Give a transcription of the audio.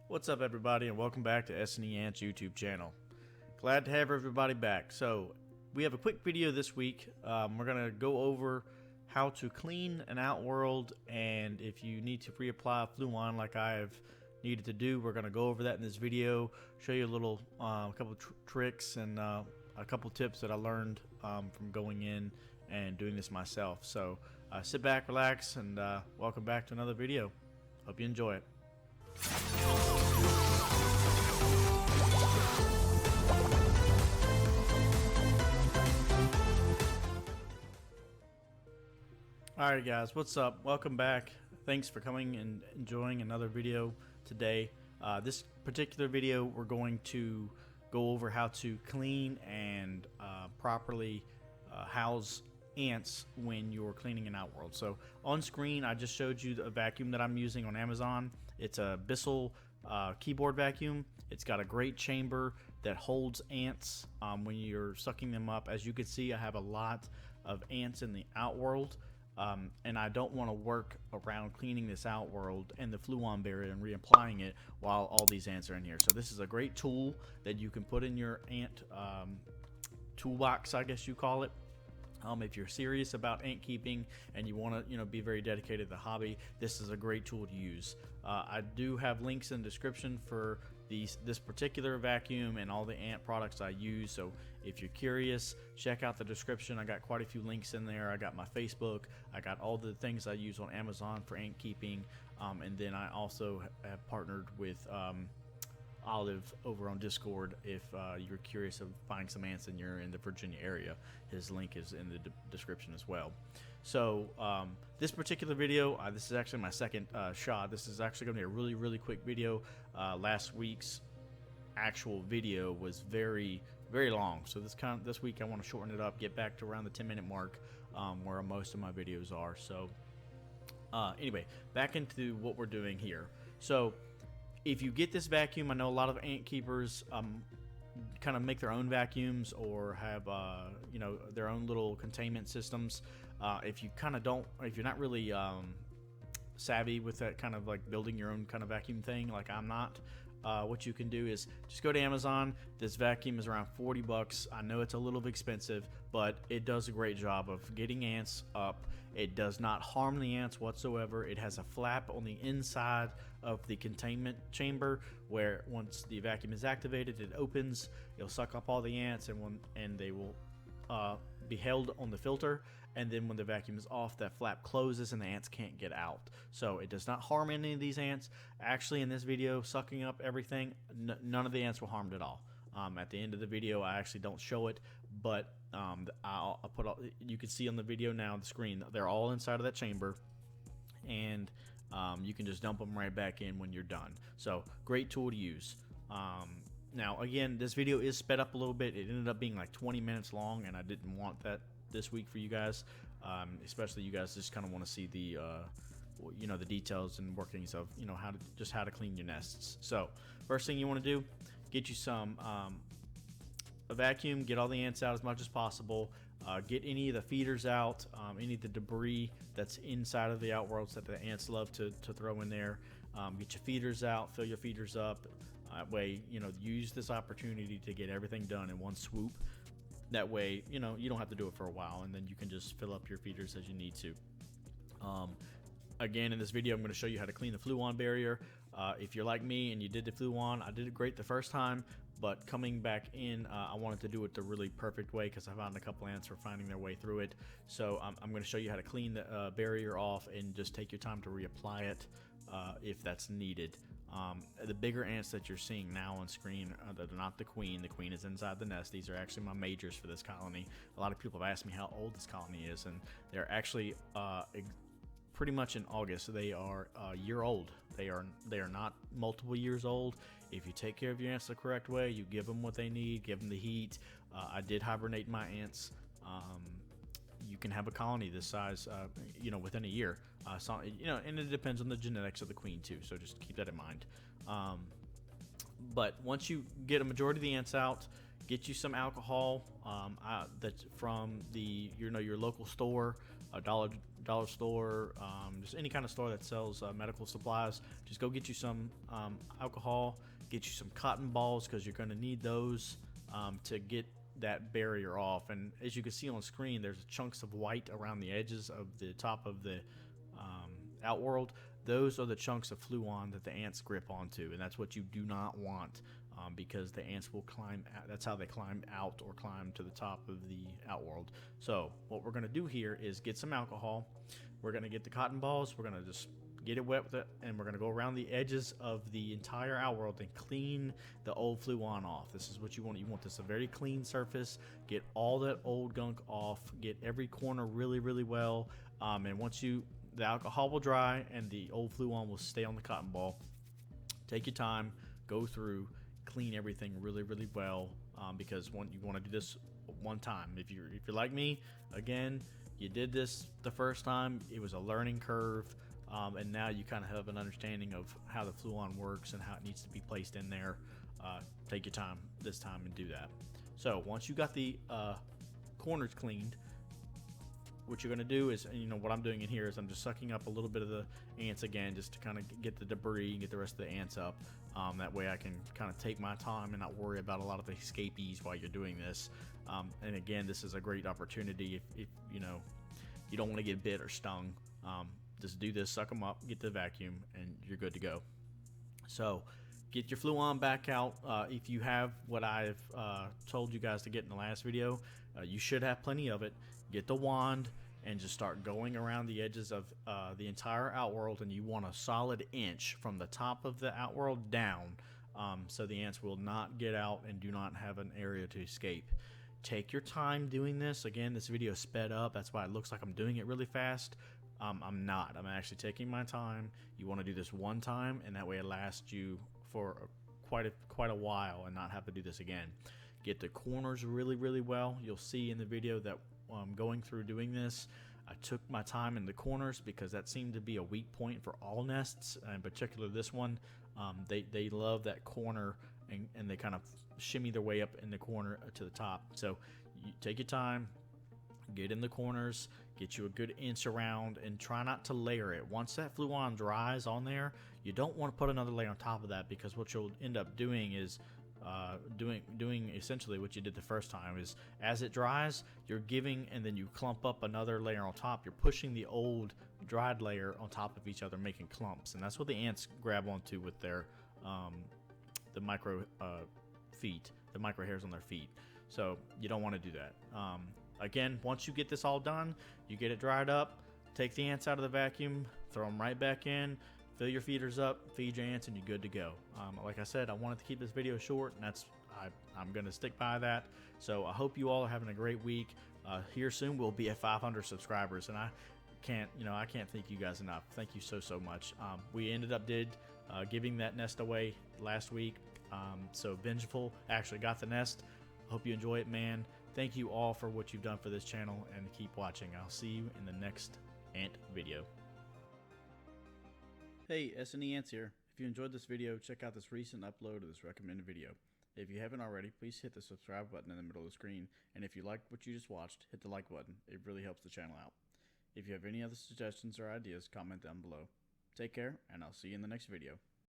What's up, everybody, and welcome back to S&E Ant's YouTube channel. Glad to have everybody back. So we have a quick video this week. We're gonna go over how to clean an Outworld, and if you need to reapply fluon like I have needed to do, we're gonna go over that in this video. Show you a little, couple tricks and a couple tips that I learned from going in and doing this myself. So sit back, relax, and welcome back to another video. Hope you enjoy it. Alright guys, what's up? Welcome back. Thanks for coming and enjoying another video today. This particular video we're going to go over how to clean and properly house ants when you're cleaning an Outworld. So on screen I just showed you a vacuum that I'm using on Amazon. It's a Bissell keyboard vacuum. It's got a great chamber that holds ants when you're sucking them up. As you can see, I have a lot of ants in the Outworld. And I don't want to work around cleaning this Outworld and the fluon barrier and reapplying it while all these ants are in here. So this is a great tool that you can put in your ant toolbox, I guess you call it. If you're serious about ant keeping and you want to, be very dedicated to the hobby, this is a great tool to use. I do have links in the description for this particular vacuum and all the ant products I use. So if you're curious, check out the description. I got quite a few links in there. I got my Facebook. I got all the things I use on Amazon for ant keeping. And then I also have partnered with Olive over on Discord if you're curious of finding some ants and you're in the Virginia area. His link is in the description as well. So this particular video, this is actually my second shot. This is actually going to be a really quick video. Last week's actual video was very long, so this week I want to shorten it up, get back to around the 10-minute mark where most of my videos are. So anyway, back into what we're doing here. So if you get this vacuum, I know a lot of ant keepers kind of make their own vacuums or have their own little containment systems. If you kind of don't, if you're not really savvy with that kind of like building your own kind of vacuum thing, like I'm not, what you can do is just go to Amazon. This vacuum is around 40 bucks. I know it's a little expensive, but it does a great job of getting ants up. It does not harm the ants whatsoever. It has a flap on the inside of the containment chamber where once the vacuum is activated, it opens. It'll suck up all the ants and they will be held on the filter. And then when the vacuum is off, that flap closes and the ants can't get out. So it does not harm any of these ants. Actually, in this video, sucking up everything, none of the ants were harmed at all. At the end of the video, I actually don't show it, but I'll put all, you can see on the video now on the screen, they're all inside of that chamber, and you can just dump them right back in when you're done. So great tool to use. Now again, this video is sped up a little bit. It ended up being like 20 minutes long, and I didn't want that this week for you guys, especially you guys just kind of want to see the the details and workings of how to clean your nests. So first thing you want to do, get you some a vacuum, get all the ants out as much as possible, get any of the feeders out, any of the debris that's inside of the Outworlds that the ants love to throw in there. Get your feeders out, fill your feeders up. That way, use this opportunity to get everything done in one swoop. That way, you don't have to do it for a while, and then you can just fill up your feeders as you need to. Again, in this video, I'm going to show you how to clean the fluon barrier. If you're like me and you did the fluon, I did it great the first time, but coming back in, I wanted to do it the really perfect way because I found a couple ants were finding their way through it. So I'm going to show you how to clean the barrier off and just take your time to reapply it if that's needed. The bigger ants that you're seeing now on screen, they're not the queen. The queen is inside the nest. These are actually my majors for this colony. A lot of people have asked me how old this colony is, and they're actually pretty much in August. They are a year old. They are not multiple years old. If you take care of your ants the correct way, you give them what they need, give them the heat. I did hibernate my ants. You can have a colony this size, within a year. And it depends on the genetics of the queen too. So just keep that in mind. But once you get a majority of the ants out, get you some alcohol that's from the your local store, Dollar dollar store, just any kind of store that sells medical supplies. Just go get you some alcohol, get you some cotton balls, because you're going to need those to get that barrier off. And as you can see on screen, there's chunks of white around the edges of the top of the Outworld. Those are the chunks of fluon that the ants grip onto, and that's what you do not want, because the ants will climb out. That's how they climb out or climb to the top of the Outworld. So what we're going to do here is get some alcohol. We're going to get the cotton balls. We're going to just get it wet with it, and we're going to go around the edges of the entire Outworld and clean the old fluon off. This is what you want. You want this a very clean surface. Get all that old gunk off. Get every corner really, really well. And once the alcohol will dry and the old fluon will stay on the cotton ball. Take your time, go through, clean everything really, really well, because you want to do this one time. If you're like me, again, you did this the first time. It was a learning curve, and now you kind of have an understanding of how the fluon works and how it needs to be placed in there. Take your time this time and do that. So once you got the corners cleaned, what you're going to do is, what I'm doing in here is I'm just sucking up a little bit of the ants again, just to kind of get the debris and get the rest of the ants up. That way I can kind of take my time and not worry about a lot of the escapees while you're doing this. And again, this is a great opportunity if you don't want to get bit or stung. Just do this, suck them up, get the vacuum, and you're good to go. So get your fluon back out. If you have what I've told you guys to get in the last video, you should have plenty of it. Get the wand and just start going around the edges of the entire Outworld, and you want a solid inch from the top of the Outworld down, so the ants will not get out and do not have an area to escape. Take your time doing this. Again, this video is sped up. That's why it looks like I'm doing it really fast. I'm not. I'm actually taking my time. You want to do this one time, and that way it lasts you for quite a while and not have to do this again. Get the corners really, really well. You'll see in the video that going through doing this, I took my time in the corners because that seemed to be a weak point for all nests, in particular this one. They love that corner, and they kind of shimmy their way up in the corner to the top. So you take your time, get in the corners, get you a good inch around, and try not to layer it. Once that fluon dries on there, you don't want to put another layer on top of that, because what you'll end up doing is doing essentially what you did the first time. Is as it dries, you're giving, and then you clump up another layer on top. You're pushing the old dried layer on top of each other, making clumps, and that's what the ants grab onto with their the micro feet, the micro hairs on their feet. So you don't want to do that. Again, once you get this all done, you get it dried up, take the ants out of the vacuum, throw them right back in, fill your feeders up, feed your ants, and you're good to go. Like I said, I wanted to keep this video short, and I'm going to stick by that. So I hope you all are having a great week. Here soon we'll be at 500 subscribers, and I can't thank you guys enough. Thank you so much. We ended up giving that nest away last week. So Vengeful actually got the nest. Hope you enjoy it, man. Thank you all for what you've done for this channel, and keep watching. I'll see you in the next ant video. Hey, S&E Ants here. If you enjoyed this video, check out this recent upload of this recommended video. If you haven't already, please hit the subscribe button in the middle of the screen, and if you liked what you just watched, hit the like button. It really helps the channel out. If you have any other suggestions or ideas, comment down below. Take care, and I'll see you in the next video.